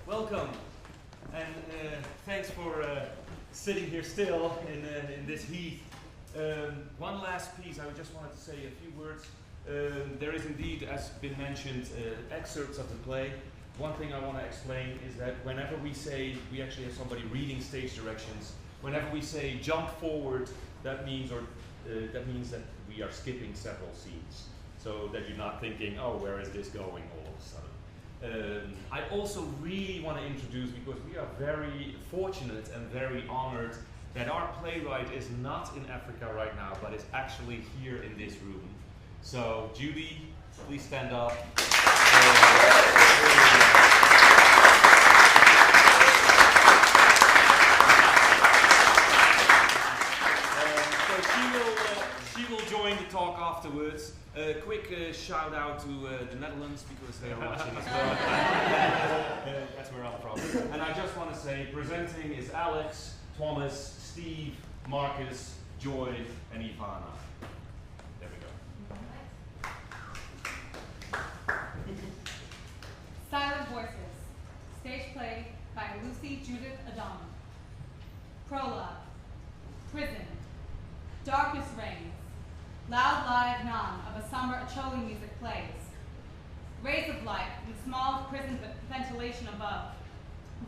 welcome, and thanks for sitting here still in this heat. One last piece, I just wanted to say a few words. There is indeed, as been mentioned, excerpts of the play. One thing I want to explain is that whenever we say, we actually have somebody reading stage directions, whenever we say jump forward, that means that we are skipping several scenes, so that you're not thinking, oh, where is this going all of a sudden. I also really want to introduce, because we are very fortunate and very honored that our playwright is not in Africa right now, but is actually here in this room. So, Judy, please stand up. She will join the talk afterwards. Quick shout out to the Netherlands, because they are watching as well. That's where I'm from. And I just want to say, presenting is Alex, Thomas, Steve, Marcus, Joy, and Ivana. There we go. Silent Voices, stage play by Lucy Judith Adam. Prologue, Prison, darkness reigns, loud live none of a summer Acholi music plays. Rays of light in the small prison ventilation above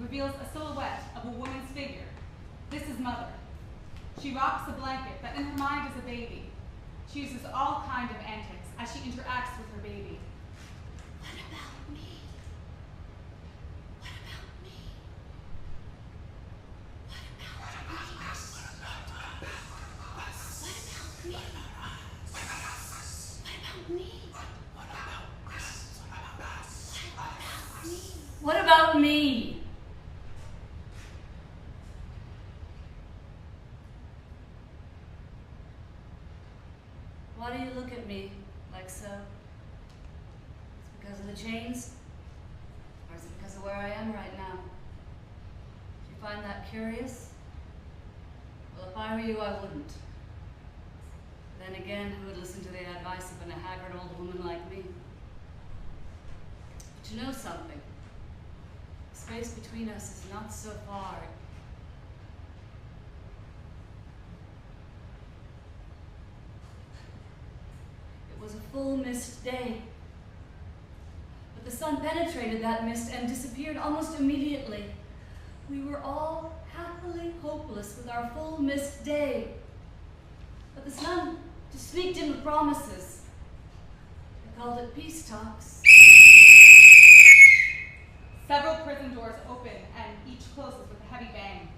reveals a silhouette of a woman's figure. This is Mother. She rocks a blanket that in her mind is a baby. She uses all kinds of antics as she interacts with her baby. What about me? What about me? What about us? What about us? What about me? What about me? What about us? What about me? What about me? Why do you look at me like so? Is it because of the chains? Or is it because of where I am right now? Do you find that curious? Well, if I were you, I wouldn't. Then again, who would listen to the advice of a haggard old woman like me? But you know something? The space between us is not so far. It was a full mist day. But the sun penetrated that mist and disappeared almost immediately. We were all happily hopeless with our full mist day. But the sun just sneaked in with promises. They called it peace talks. Several prison doors open and each closes with a heavy bang.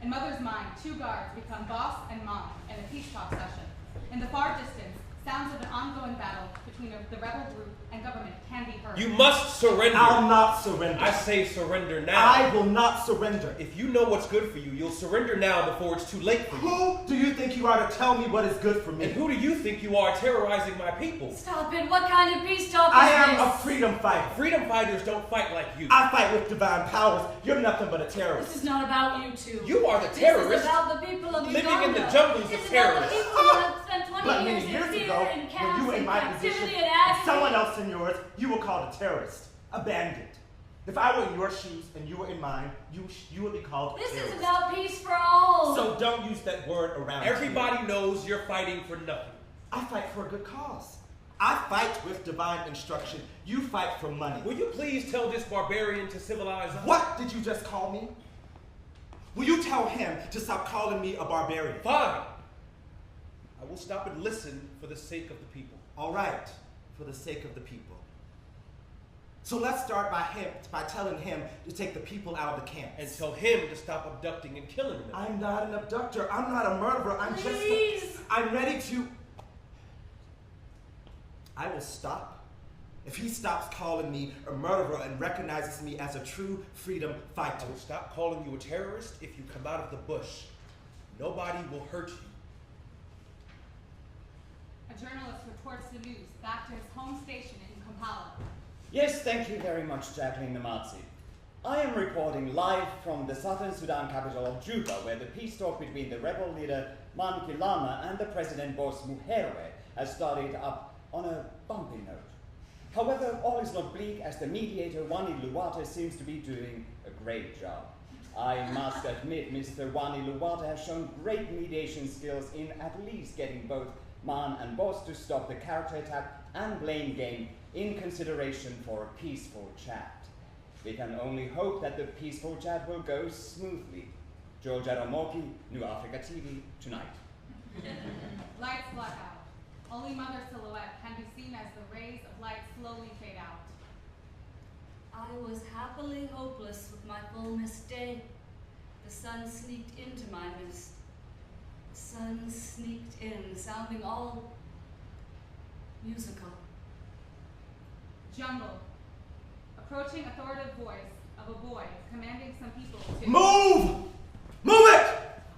In Mother's mind, two guards become boss and mom in a peace talk session. In the far distance, sounds of an ongoing battle between the rebel group and government can be heard. You must surrender. I'll not surrender. I say surrender now. I will not surrender. If you know what's good for you, you'll surrender now before it's too late for you. Who do you think you are to tell me what is good for me? And who do you think you are terrorizing my people? Stop it. What kind of peace talk is I am this? a freedom fighter. Freedom fighters don't fight like you. I fight with divine powers. You're nothing but a terrorist. This is not about you two. You are the This terrorist. is about the people of living Uganda. in the jungles of This is terrorists. about the people who have spent 20 But years many in years fear ago, and when chaos you were in and my captivity position, and agony. someone else in yours, you were called a terrorist, a bandit. If I were in your shoes and you were in mine, you would be called a This terrorist. is about peace for all. So don't use that word around Everybody here. knows you're fighting for nothing. I fight for a good cause. I fight with divine instruction. You fight for money. Will you please tell this barbarian to civilize us? What did you just call me? Will you tell him to stop calling me a barbarian? Fine. I will stop and listen for the sake of the people. All right, for the sake of the people. So let's start by telling him to take the people out of the camps. And tell him to stop abducting and killing them. I'm not an abductor. I'm not a murderer. Please. I'm ready to... I will stop if he stops calling me a murderer and recognizes me as a true freedom fighter. I will stop calling you a terrorist if you come out of the bush. Nobody will hurt you. A journalist reports the news back to his home station in Kampala. Yes, thank you very much, Jacqueline Namazi. I am reporting live from the southern Sudan capital of Juba, where the peace talk between the rebel leader Man Kilama and the president boss Muherwe has started up on a bumpy note. However, all is not bleak, as the mediator, Wani Luwata, seems to be doing a great job. I must admit, Mr. Wani Luwata has shown great mediation skills in at least getting both Man and Boss to stop the character attack and blame game in consideration for a peaceful chat. We can only hope that the peaceful chat will go smoothly. George Aramoki, New Africa TV, tonight. Lights black out. Only Mother's silhouette can be seen as the rays of light slowly fade out. I was happily hopeless with my full mist day. The sun sneaked into my mist. The sun sneaked in, sounding all musical. Jungle. Approaching authoritative voice of a boy commanding some people to Move! Move it!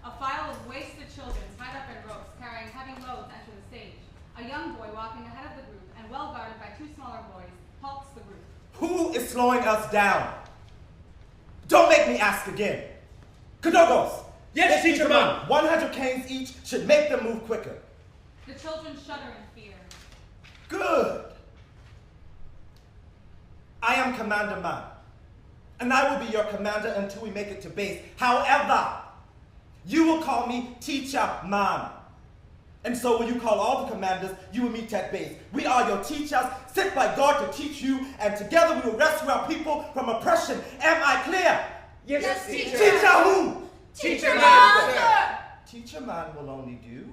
A file of wasted children tied up in ropes carrying heavy loads enter the stage. A young boy walking ahead of the group and well guarded by two smaller boys halts the group. Who is slowing us down? Don't make me ask again. Kadogos! Yes, Teacher Man! 100 canes each should make them move quicker. The children shudder in fear. Good. I am Commander Man, and I will be your commander until we make it to base. However, you will call me Teacher Man. And so will you call all the commanders you will meet at base. We are your teachers, sent by God to teach you, and together we will rescue our people from oppression. Am I clear? Yes, Teacher. Teacher who? Teacher Man! Teacher Man will only do.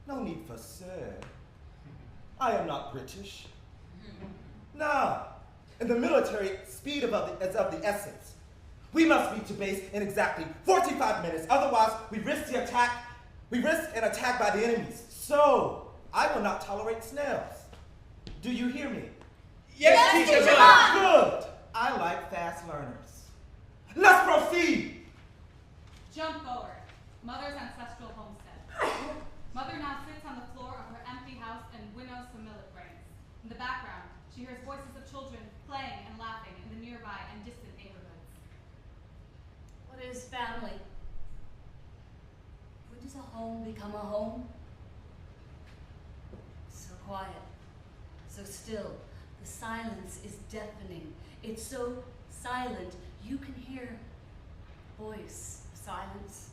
No need for sir. I am not British. Nah. In the military, speed is of the essence. We must be to base in exactly 45 minutes. Otherwise, we risk an attack by the enemies. So, I will not tolerate snails. Do you hear me? Yes, Teacher Man! Good. I like fast learners. Let's proceed. Jump forward. Mother's ancestral homestead. Mother now sits on the floor of her empty house and winnows some millet grains. In the background, she hears voices of children playing and laughing in the nearby and distant neighborhoods. What is family? When does a home become a home? So quiet, so still. The silence is deafening. It's so silent you can hear voice of silence.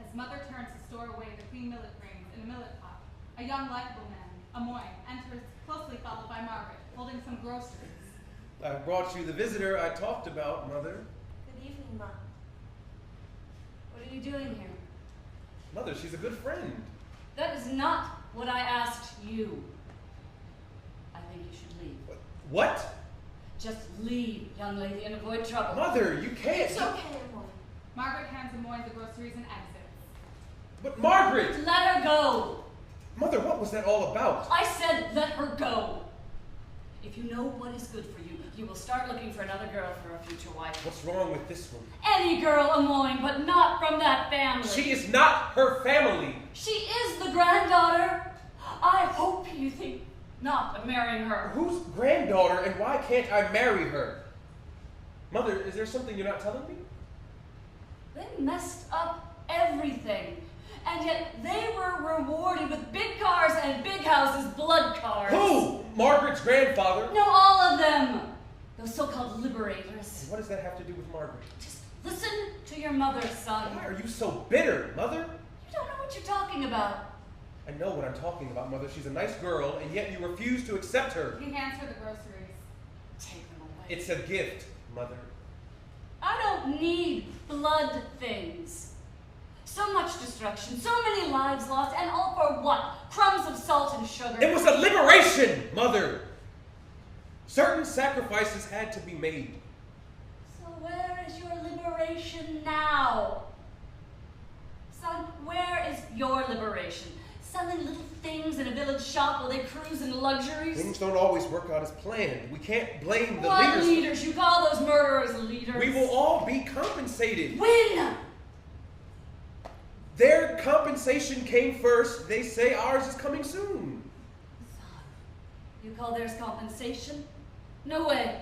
As Mother turns to store away the clean millet grains in a millet pot, a young likable man, Amoy, enters, closely followed by Margaret, holding some groceries. I brought you the visitor I talked about, Mother. Good evening, Mom. What are you doing here? Mother, she's a good friend. That is not what I asked you. I think you should leave. What? Just leave, young lady, and avoid trouble. Mother, you can't. It's okay, Amoy. Margaret hands Amoy the groceries and exits. But Margaret! Let her go. Mother, what was that all about? I said let her go. If you know what is good for you, you will start looking for another girl for a future wife. What's wrong with this one? Any girl, Amoy, but not from that family. She is not her family. She is the granddaughter. I hope you think not of marrying her. Whose granddaughter, and why can't I marry her? Mother, is there something you're not telling me? They messed up everything. And yet they were rewarded with big cars and big houses, blood cars. Who? Margaret's grandfather? No, all of them. Those so-called liberators. What does that have to do with Margaret? Just listen to your mother, son. Why are you so bitter, Mother? You don't know what you're talking about. I know what I'm talking about, Mother. She's a nice girl, and yet you refuse to accept her. He hands her the groceries. Take them away. It's a gift, Mother. I don't need blood things. So much destruction, so many lives lost, and all for what? Crumbs of salt and sugar. It was a liberation, Mother. Certain sacrifices had to be made. So where is your liberation now? Son, where is your liberation? Selling little things in a village shop while they cruise in luxuries? Things don't always work out as planned. We can't blame the What leaders. leaders? You call those murderers leaders? We will all be compensated. When? Their compensation came first. They say ours is coming soon. Son, you call theirs compensation? No way.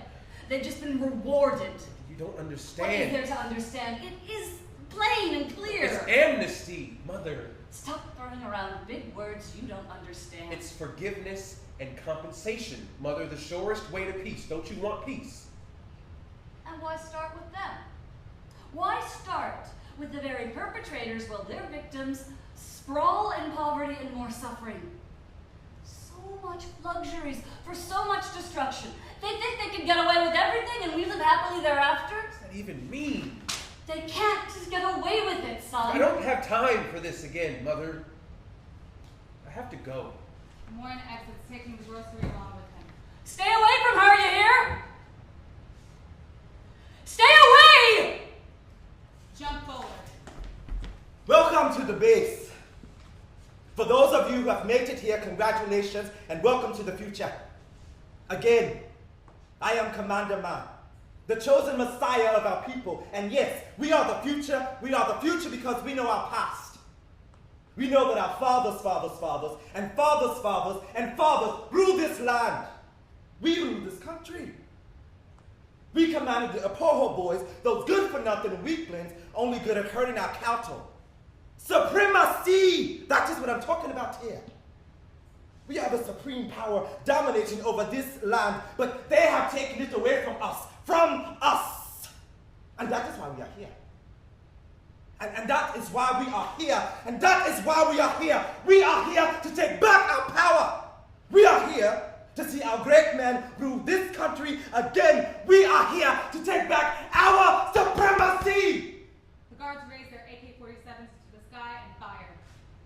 They've just been rewarded. You don't What is understand. there to understand? It is plain and clear. It's amnesty, Mother. Stop throwing around big words you don't understand. It's forgiveness and compensation. Mother, the surest way to peace. Don't you want peace? And why start with them? Why start with the very perpetrators while their victims sprawl in poverty and more suffering? So much luxuries for so much destruction. They think they can get away with everything and we live happily thereafter? What does that even mean? They can't just get away with it, son. I don't have time for this again, Mother. I have to go. Warren exits, taking the grocery along with him. Stay away from her, you hear? Stay away! Jump forward. Welcome to the base. For those of you who have made it here, congratulations and welcome to the future. Again, I am Commander Man, the chosen messiah of our people. And yes, we are the future. We are the future because we know our past. We know that our fathers' fathers' fathers and fathers' fathers and fathers ruled this land. We rule this country. We commanded the Apoho boys, those good-for-nothing weaklings, only good at herding our cattle. Supremacy! That is what I'm talking about here. We have a supreme power dominating over this land, but they have taken it away from us. From us! And that is why we are here. And that is why we are here. And that is why we are here. We are here to take back our power. We are here to see our great men rule this country again. We are here to take back our supremacy. The guards raise their AK-47s to the sky and fire.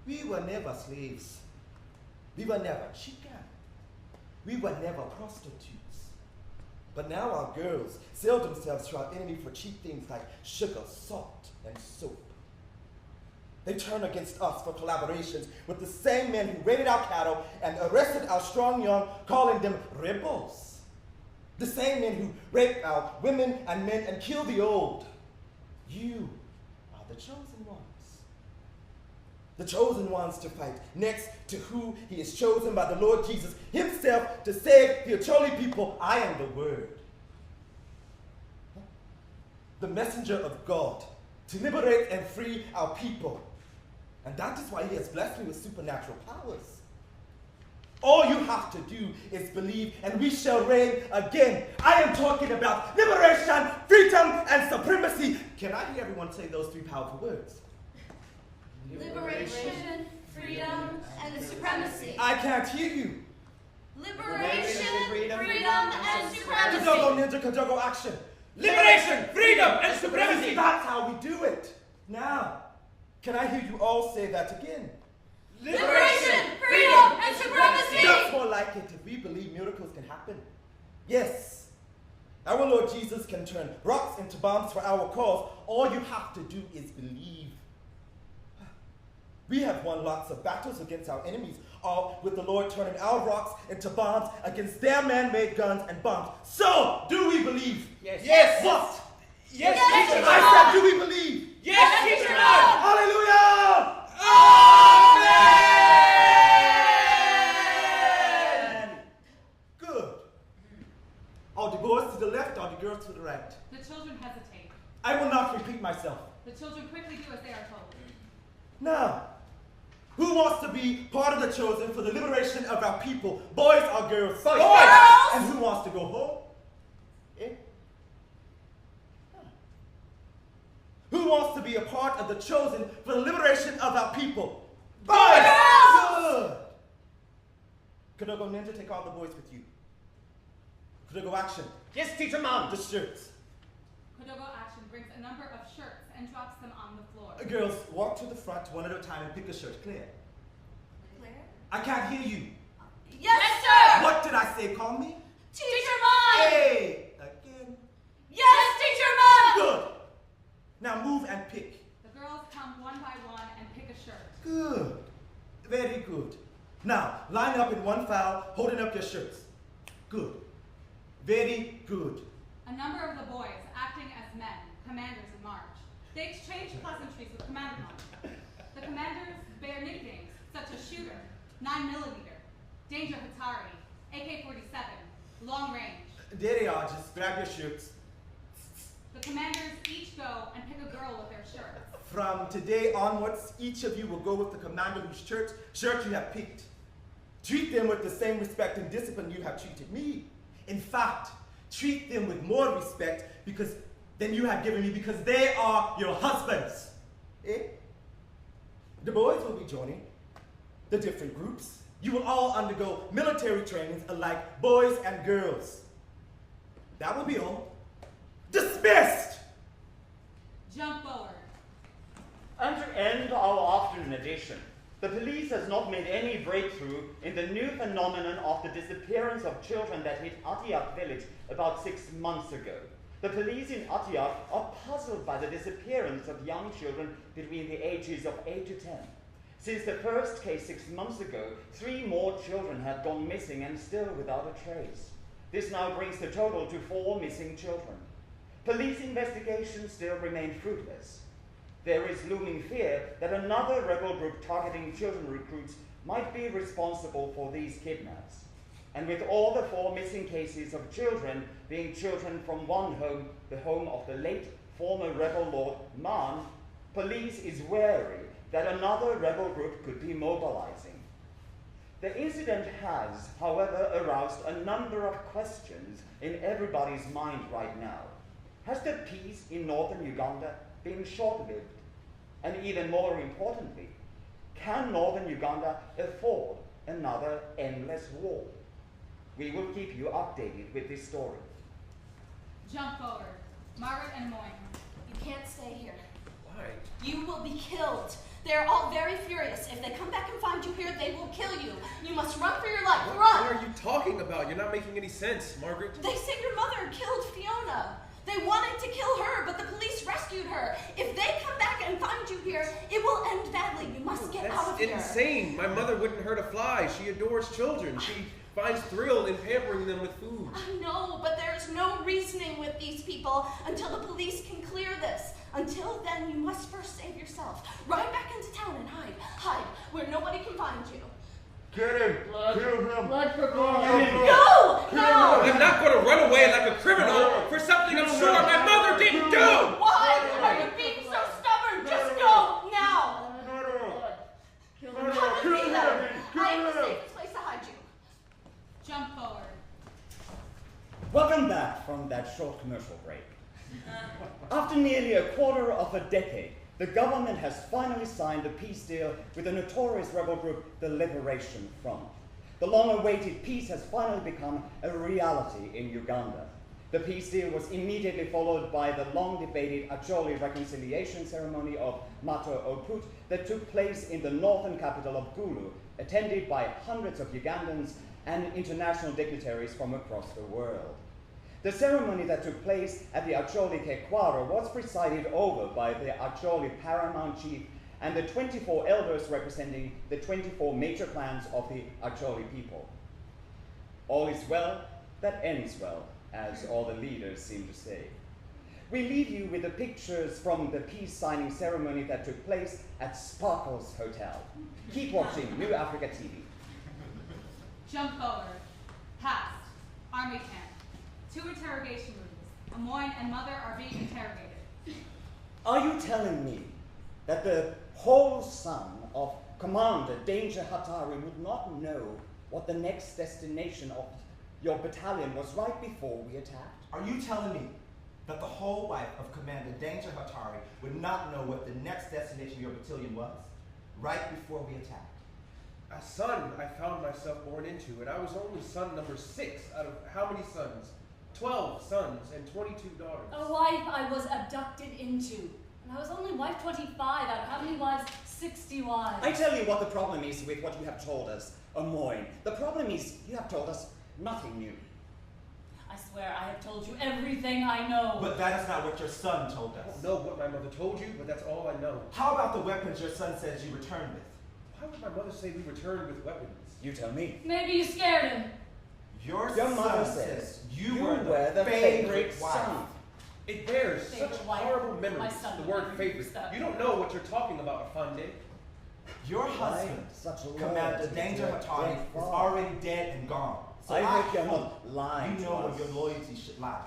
We were never slaves. We were never chicken. We were never prostitutes. But now our girls sell themselves to our enemy for cheap things like sugar, salt, and soap. They turn against us for collaborations with the same men who raided our cattle and arrested our strong young, calling them rebels. The same men who rape our women and men and kill the old. You are the chosen ones. The chosen ones to fight next to who he is chosen by the Lord Jesus himself to save the Acholi people. I am the Word. The messenger of God to liberate and free our people. And that is why he has blessed me with supernatural powers. All you have to do is believe and we shall reign again. I am talking about liberation, freedom, and supremacy. Can I hear everyone say those three powerful words? Liberation, freedom, and supremacy. I can't hear you. Liberation, freedom, and supremacy. Kadogo Ninja, Kadogo action. Liberation, freedom, and supremacy! That's how we do it. Now, can I hear you all say that again? Liberation, freedom, and supremacy! That's more like it if we believe miracles can happen. Yes, our Lord Jesus can turn rocks into bombs for our cause. All you have to do is believe. We have won lots of battles against our enemies, all with the Lord turning our rocks into bombs against their man-made guns and bombs. So, do we believe? Yes. Yes. What? Yes, Yes, teacher. I said, do we believe? Yes, teacher. Lord. Hallelujah! Amen. Good. Are the boys to the left or the girls to the right? The children hesitate. I will not repeat myself. The children quickly do as they are told. Now, who wants to be part of the chosen for the liberation of our people? Boys or girls? Boys. And who wants to go home? Eh? Huh. Who wants to be a part of the chosen for the liberation of our people? Boys. Good. Kadogo Ninja, take all the boys with you. Kadogo Action, Yes, teacher, mom. the shirts. Kodogo Action brings a number of shirts and drops them on the floor. Girls, walk to the front one at a time and pick a shirt. Clear. Claire? I can't hear you. Yes, sir! What did I say? Call me? Teacher Mom! Hey! Again. Yes, Teacher Mom! Good. Now move and pick. The girls come one by one and pick a shirt. Good. Very good. Now, line up in one file, holding up your shirts. Good. Very good. A number of the boys, acting as men, commanders in march. They exchange pleasantries with Commander Mom. The commanders bear nicknames such as Shooter, 9mm, Danger Hatari, AK-47, Long Range. There they are. Just grab your shirts. The commanders each go and pick a girl with their shirts. From today onwards, each of you will go with the commander whose shirt you have picked. Treat them with the same respect and discipline you have treated me. In fact, treat them with more respect than you have given me because they are your husbands. Eh? The boys will be joining the different groups. You will all undergo military trainings alike, boys and girls. That will be all. Dismissed! Jump forward. And to end our afternoon edition, the police has not made any breakthrough in the new phenomenon of the disappearance of children that hit Atiak village about 6 months ago. The police in Atiak are puzzled by the disappearance of young children between the ages of 8 to 10. Since the first case 6 months ago, 3 more children had gone missing and still without a trace. This now brings the total to 4 missing children. Police investigations still remain fruitless. There is looming fear that another rebel group targeting children recruits might be responsible for these kidnaps. And with all the 4 missing cases of children being children from one home, the home of the late former rebel lord Man, police is wary that another rebel group could be mobilizing. The incident has, however, aroused a number of questions in everybody's mind right now. Has the peace in northern Uganda been short-lived? And even more importantly, can northern Uganda afford another endless war? We will keep you updated with this story. Jump forward. Margaret and Moyne. You can't stay here. Why? You will be killed. They're all very furious. If they come back and find you here, they will kill you. You must run for your life. What Run! are you talking about? You're not making any sense, Margaret. They say your mother killed Fiona. They wanted to kill her, but the police rescued her. If they come back and find you here, it will end badly. You must get out of here. That's insane. My mother wouldn't hurt a fly. She adores children. She finds thrill in pampering them with food. I know, but there's no reasoning with these people until the police can clear this. Until then, you must first save yourself. Ride back into town and hide. Hide where nobody can find you. Get him! Kill him! Blood for blood. No! No! I'm not going to run away like a criminal for something I'm sure my mother didn't do! Why are you being so stubborn? Just go now! Come with me then. I am the safest place to hide you. Jump forward. Welcome back from that short commercial break. After nearly a quarter of a decade, the government has finally signed a peace deal with the notorious rebel group, the Liberation Front. The long-awaited peace has finally become a reality in Uganda. The peace deal was immediately followed by the long-debated Acholi reconciliation ceremony of Mato Oput that took place in the northern capital of Gulu, attended by hundreds of Ugandans and international dignitaries from across the world. The ceremony that took place at the Acholi Kekwaro was presided over by the Acholi paramount chief and the 24 elders representing the 24 major clans of the Acholi people. All is well that ends well, as all the leaders seem to say. We leave you with the pictures from the peace signing ceremony that took place at Sparkles Hotel. Keep watching New Africa TV. Jump forward. Past. Army camp. 2 interrogation rooms. Amoyne and mother are being interrogated. Are you telling me that the whole son of Commander Danger Hatari would not know what the next destination of your battalion was right before we attacked? Are you telling me that the whole wife of Commander Danger Hatari would not know what the next destination of your battalion was right before we attacked? A son I found myself born into, and I was only son number 6 out of how many sons? 12 sons and 22 daughters. A wife I was abducted into. And I was only wife 25 out of how many wives? 60 wives. I tell you what the problem is with what you have told us, Amoyne. The problem is you have told us nothing new. I swear I have told you everything I know. But that is not what your son told I us. don't know what my mother told you, but that's all I know. How about the weapons your son says you returned with? Why would my mother say we returned with weapons? You tell me. Maybe you scared him. Your mother son says you were the favorite wife. son. It bears Favorite such wife. horrible My memories, son the would word never favorite. use that. You don't know what you're talking about, Afande. Your husband, Such a Commander loyalty Danger to a Hatari, dead is father. already dead and gone. So I hope you're hope not lying you to know us. where your loyalty should lie.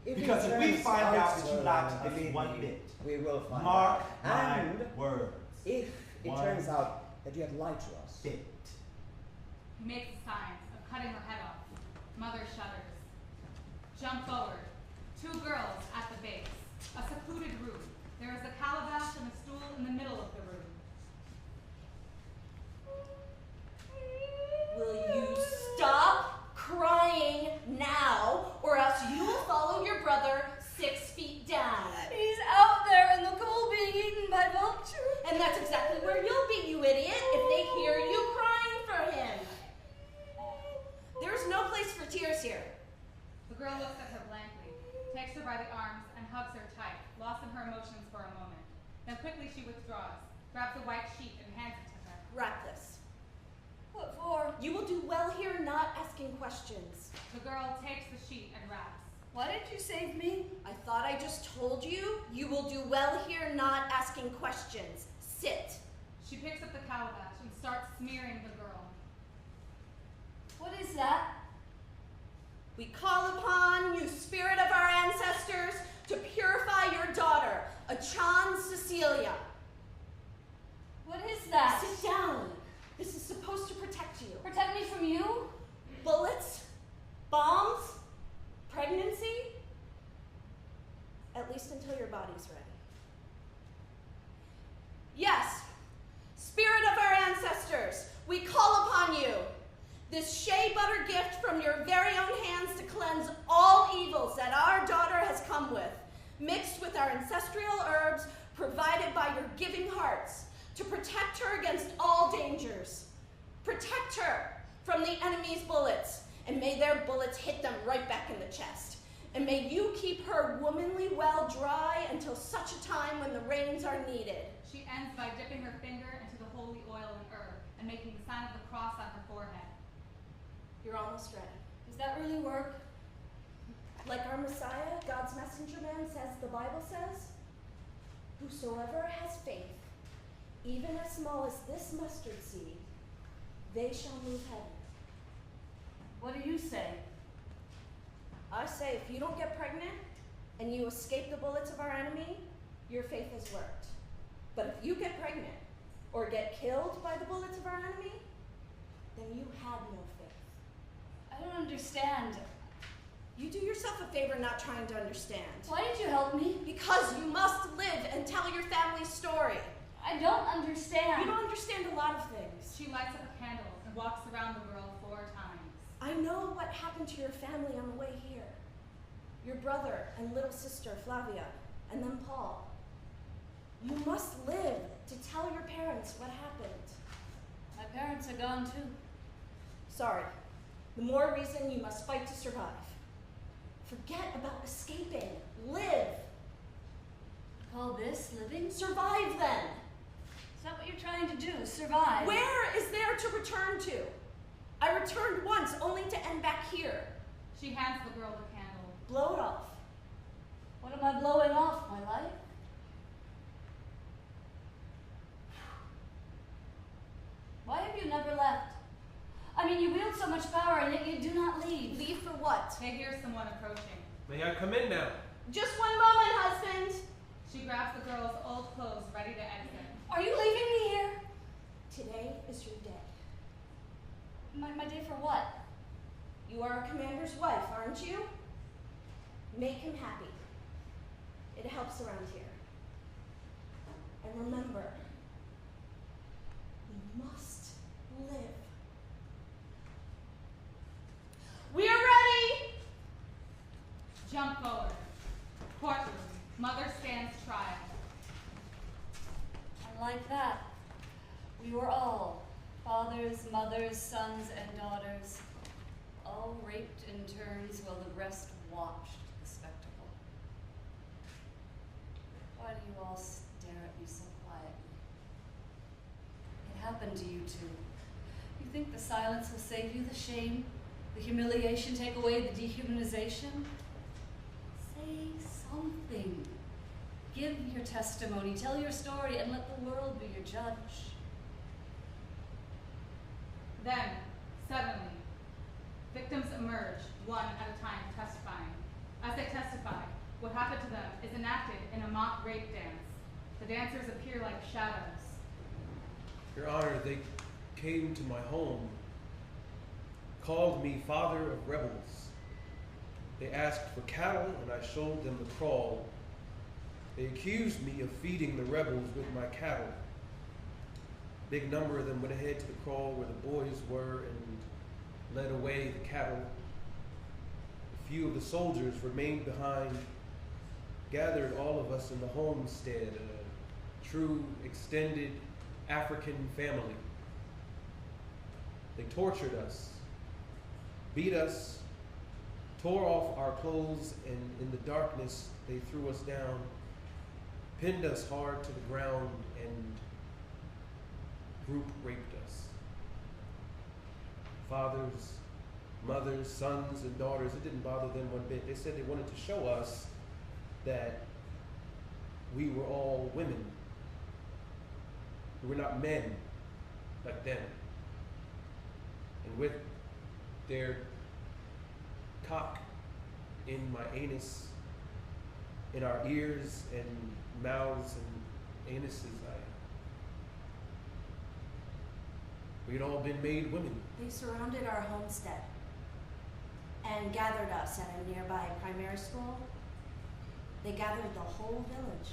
Because Because if we find out that you lied to us one bit, we will find mark out. my And words. if it One turns out that you have lied to us, bit. He makes signs of cutting her head off. Mother shudders. Jump forward. 2 girls at the base. A secluded room. There is a calabash and a stool in the middle of the room. Will you stop crying now, or else you will follow your brother 6 feet down? He's out there in the cold being eaten by vultures. And that's exactly where you'll be, you idiot, if they hear you crying for him. There's no place for tears here. The girl looks at her blankly, takes her by the arms, and hugs her tight, lost in her emotions for a moment. Then quickly she withdraws, grabs a white sheet and hands it to her. Wrap this. What for? You will do well here not asking questions. The girl takes the sheet and wraps. Why did you save me? I thought I just told you. You will do well here not asking questions. Sit. She picks up the calabash and starts smearing the girl. What is that? We call upon you, spirit of our ancestors, to purify your daughter, Achan Cecilia. What is that? Sit down. This is supposed to protect you. Protect me from you? Bullets? Bombs? Pregnancy? At least until your body's ready. Yes, spirit of our ancestors, we call upon you. This shea butter gift from your very own hands to cleanse all evils that our daughter has come with, mixed with our ancestral herbs provided by your giving hearts, to protect her against all dangers. Protect her from the enemy's bullets, and may their bullets hit them right back in the chest. And may you keep her womanly well dry until such a time when the rains are needed. She ends by dipping her finger into the holy oil and herb and making the sign of the cross on her forehead. You're almost ready. Does that really work? Like our Messiah, God's messenger man says, the Bible says, whosoever has faith, even as small as this mustard seed, they shall move heaven. What do you say? I say if you don't get pregnant and you escape the bullets of our enemy, your faith has worked. But if you get pregnant or get killed by the bullets of our enemy, then you had no faith. I don't understand. You do yourself a favor not trying to understand. Why did you help me? Because you must live and tell your family's story. I don't understand. You don't understand a lot of things. She lights up a candle and walks around the girl 4 times. I know what happened to your family on the way here. Your brother and little sister, Flavia, and then Paul. You must live to tell your parents what happened. My parents are gone too. Sorry. The more reason you must fight to survive. Forget about escaping. Live. Call this living? Survive then. Is that what you're trying to do? Survive? Where is there to return to? I returned once, only to end back here. She hands the girl the candle. Blow it off. What am I blowing off? My life? Why have you never left? I mean, you wield so much power and yet you do not leave. Leave for what? They hear someone approaching. May I come in now? Just one moment, husband. She grabs the girl's old clothes, ready to exit. Are you leaving me here? Today is your day. My day for what? You are a commander's wife, aren't you? Make him happy. It helps around here. And remember, we must live. We are ready! Jump forward. Courtroom. Mother stands trial. And like that, we were all, fathers, mothers, sons, and daughters, all raped in turns while the rest watched the spectacle. Why do you all stare at me so quietly? It happened to you too. You think the silence will save you the shame, the humiliation, take away the dehumanization? Say something. Give your testimony, tell your story, and let the world be your judge. Then, suddenly, victims emerge, one at a time, testifying. As they testify, what happened to them is enacted in a mock rape dance. The dancers appear like shadows. Your Honor, they came to my home called me father of rebels. They asked for cattle, and I showed them the kraal. They accused me of feeding the rebels with my cattle. A big number of them went ahead to the kraal where the boys were and led away the cattle. A few of the soldiers remained behind, gathered all of us in the homestead, a true extended African family. They tortured us, beat us, tore off our clothes, and in the darkness they threw us down, pinned us hard to the ground, and group raped us. Fathers, mothers, sons, and daughters, it didn't bother them one bit. They said they wanted to show us that we were all women. We were not men like them. And with their cock in my anus, in our ears and mouths and anuses, we'd all been made women. They surrounded our homestead and gathered us at a nearby primary school. They gathered the whole village.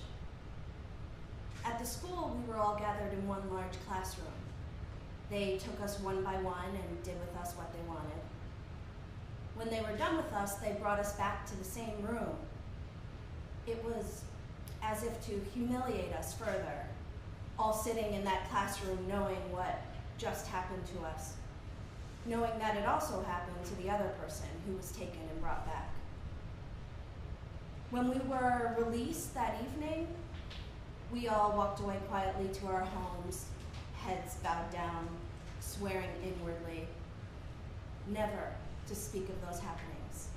At the school, we were all gathered in one large classroom. They took us one by one and did with us what they wanted. When they were done with us, they brought us back to the same room. It was as if to humiliate us further, all sitting in that classroom knowing what just happened to us, knowing that it also happened to the other person who was taken and brought back. When we were released that evening, we all walked away quietly to our homes, heads bowed down, swearing inwardly never to speak of those happenings,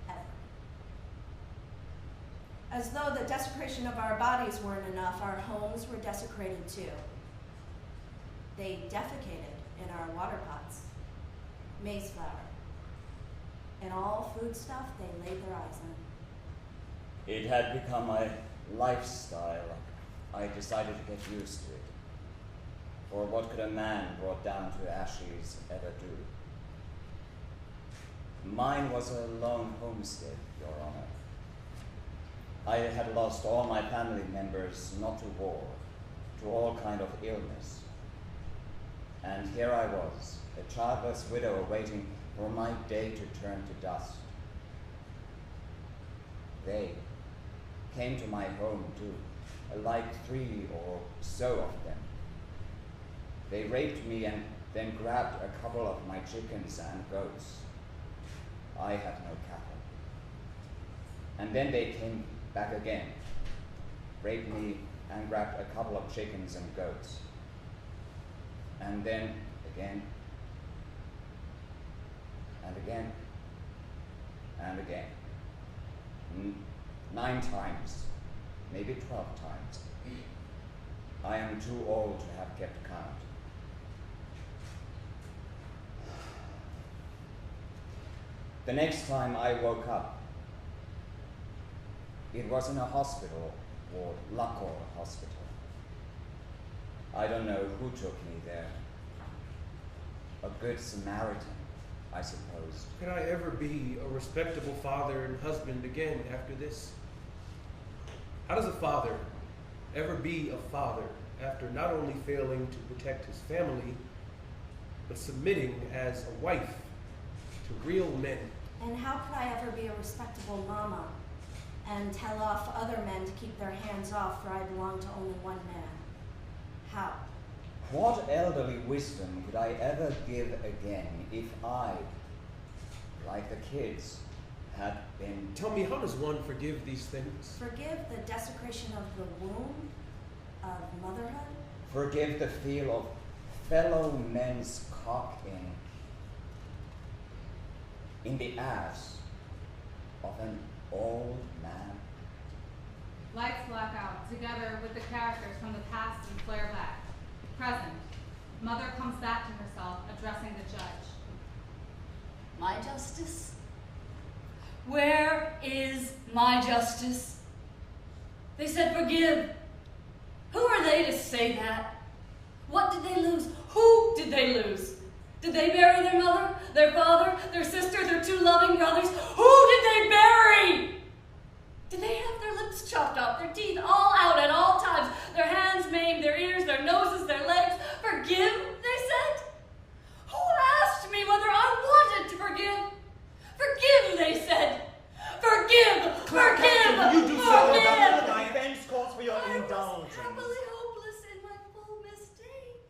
ever. As though the desecration of our bodies weren't enough, our homes were desecrated too. They defecated in our water pots, maize flour, and all foodstuff they laid their eyes on. It had become my lifestyle. I decided to get used to it. For what could a man brought down to ashes ever do? Mine was a lone homestead, Your Honor. I had lost all my family members, not to war, to all kind of illness. And here I was, a childless widow waiting for my day to turn to dust. They came to my home too, like 3 or so of them. They raped me and then grabbed a couple of my chickens and goats. I had no cattle. And then they came back again, raped me and grabbed a couple of chickens and goats. And then again, and again, and again. 9 times, maybe 12 times. I am too old to have kept count. The next time I woke up, it was in a hospital, or Lakor Hospital. I don't know who took me there. A good Samaritan, I suppose. Could I ever be a respectable father and husband again after this? How does a father ever be a father after not only failing to protect his family, but submitting as a wife to real men? And how could I ever be a respectable mama and tell off other men to keep their hands off, for I belong to only one man? How? What elderly wisdom could I ever give again if I, like the kids, had been... Tell me, how does one forgive these things? Forgive the desecration of the womb, of motherhood? Forgive the feel of fellow men's cock in the ass of an old man. Lights black out, together with the characters from the past and flare back. Present. Mother comes back to herself, addressing the judge. My justice? Where is my justice? They said forgive. Who are they to say that? What did they lose? Who did they lose? Did they bury their mother, their father, their sister, their 2 loving brothers? Who did they bury? Did they have their lips chopped off, their teeth all out at all times, their hands maimed, their ears, their noses, their legs? Forgive, they said? Who asked me whether I wanted to forgive? Forgive, they said. Forgive, forgive, You do so forgive. the defense calls for your I was indulgence. happily hopeless in my full mistake,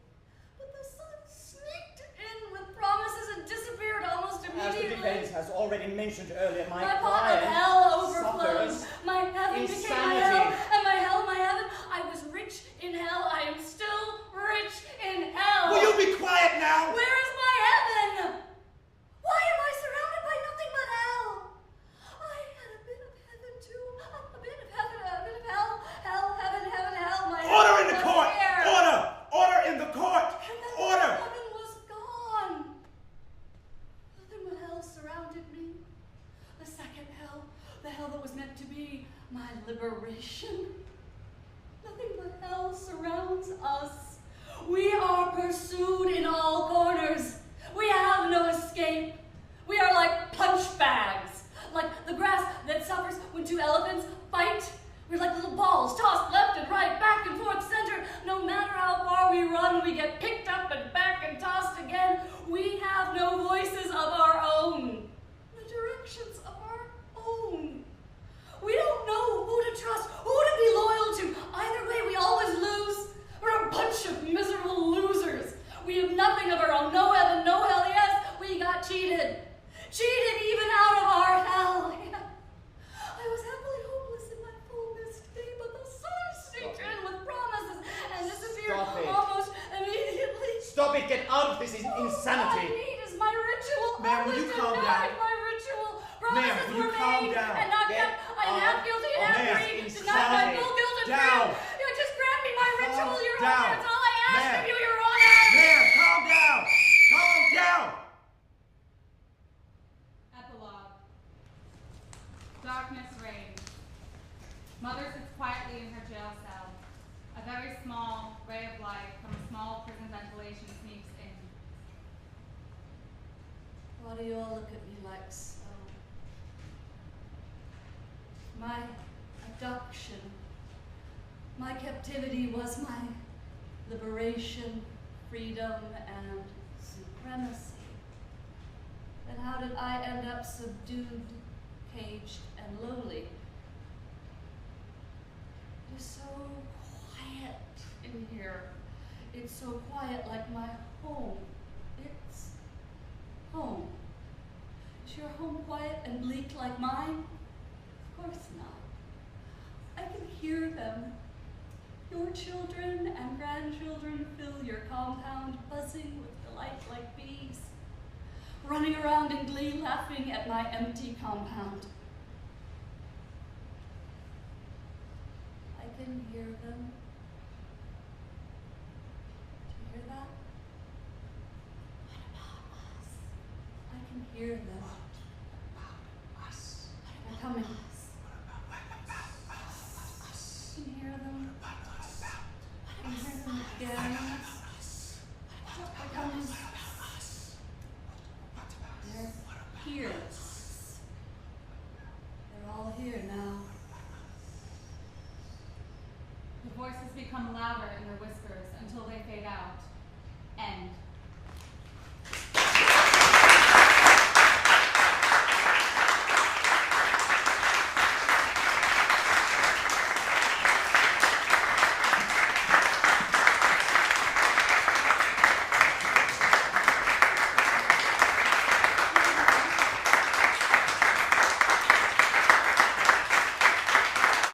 but the sun sneaked in with promises and disappeared almost As the immediately. defense has already mentioned earlier, my My pot of client hell overflowed. suffers My heaven became my insanity. hell, and my hell my heaven. I was rich in hell. I am still rich in hell. Will you be quiet now? Where is my heaven? Why am I surrounded by nothing but hell? I had a bit of heaven too. A bit of heaven, a bit of hell. Hell, heaven, heaven, hell. My Order heaven in the was court! there. Order! Order in the court! And then Order! heaven was gone. Nothing but hell surrounded me. The second hell, the hell that was meant to be my liberation. Nothing but hell surrounds us. We are pursued in all corners. We have no escape. We are like punch bags, like the grass that suffers when 2 elephants fight. We're like little balls tossed left and right, back and forth, center. No matter how far we run, we get picked up and back and tossed again. We have no voices of our own, no directions of our own. We don't know who to trust, who to be loyal to. Either way, we always lose. We're a bunch of miserable losers. We have nothing of our own. No heaven, no hell. Yes, we got cheated. Cheated even out of our hell. I was happily hopeless in my full mistake, but the sun sneaked in with promises and disappeared Stop it. almost immediately. Stop it, get out of this All insanity. I need is my ritual. Ma'am, I will was you calm denied down? my ritual. Ma'am, Promises will you were calm made down? and not Get kept. I am half off guilty and of half this free. insanity. Denied my full guilt and Down. free. You just grant me my ritual, Calm Your down. Honor. That's all I ask Ma'am. of you, Your Honor. Ma'am, calm down! Calm down! Epilogue. Darkness reigns. Mother sits quietly in her jail cell. A very small ray of light from a small prison ventilation sneaks in. Why do you all look at me like so? My adoption, my captivity was my liberation, freedom, and supremacy. Then how did I end up subdued, caged, and lonely? It is so quiet in here. It's so quiet, like my home. It's home. Is your home quiet and bleak like mine? Of course not. I can hear them. Your children and grandchildren fill your compound, buzzing with delight like bees, running around in glee, laughing at my empty compound. I can hear them. Do you hear that? What about us? I can hear them. They're coming. I can hear them. I can hear them again. They're coming. They're here. They're all here now. The voices become louder in their whispers until they fade out. End.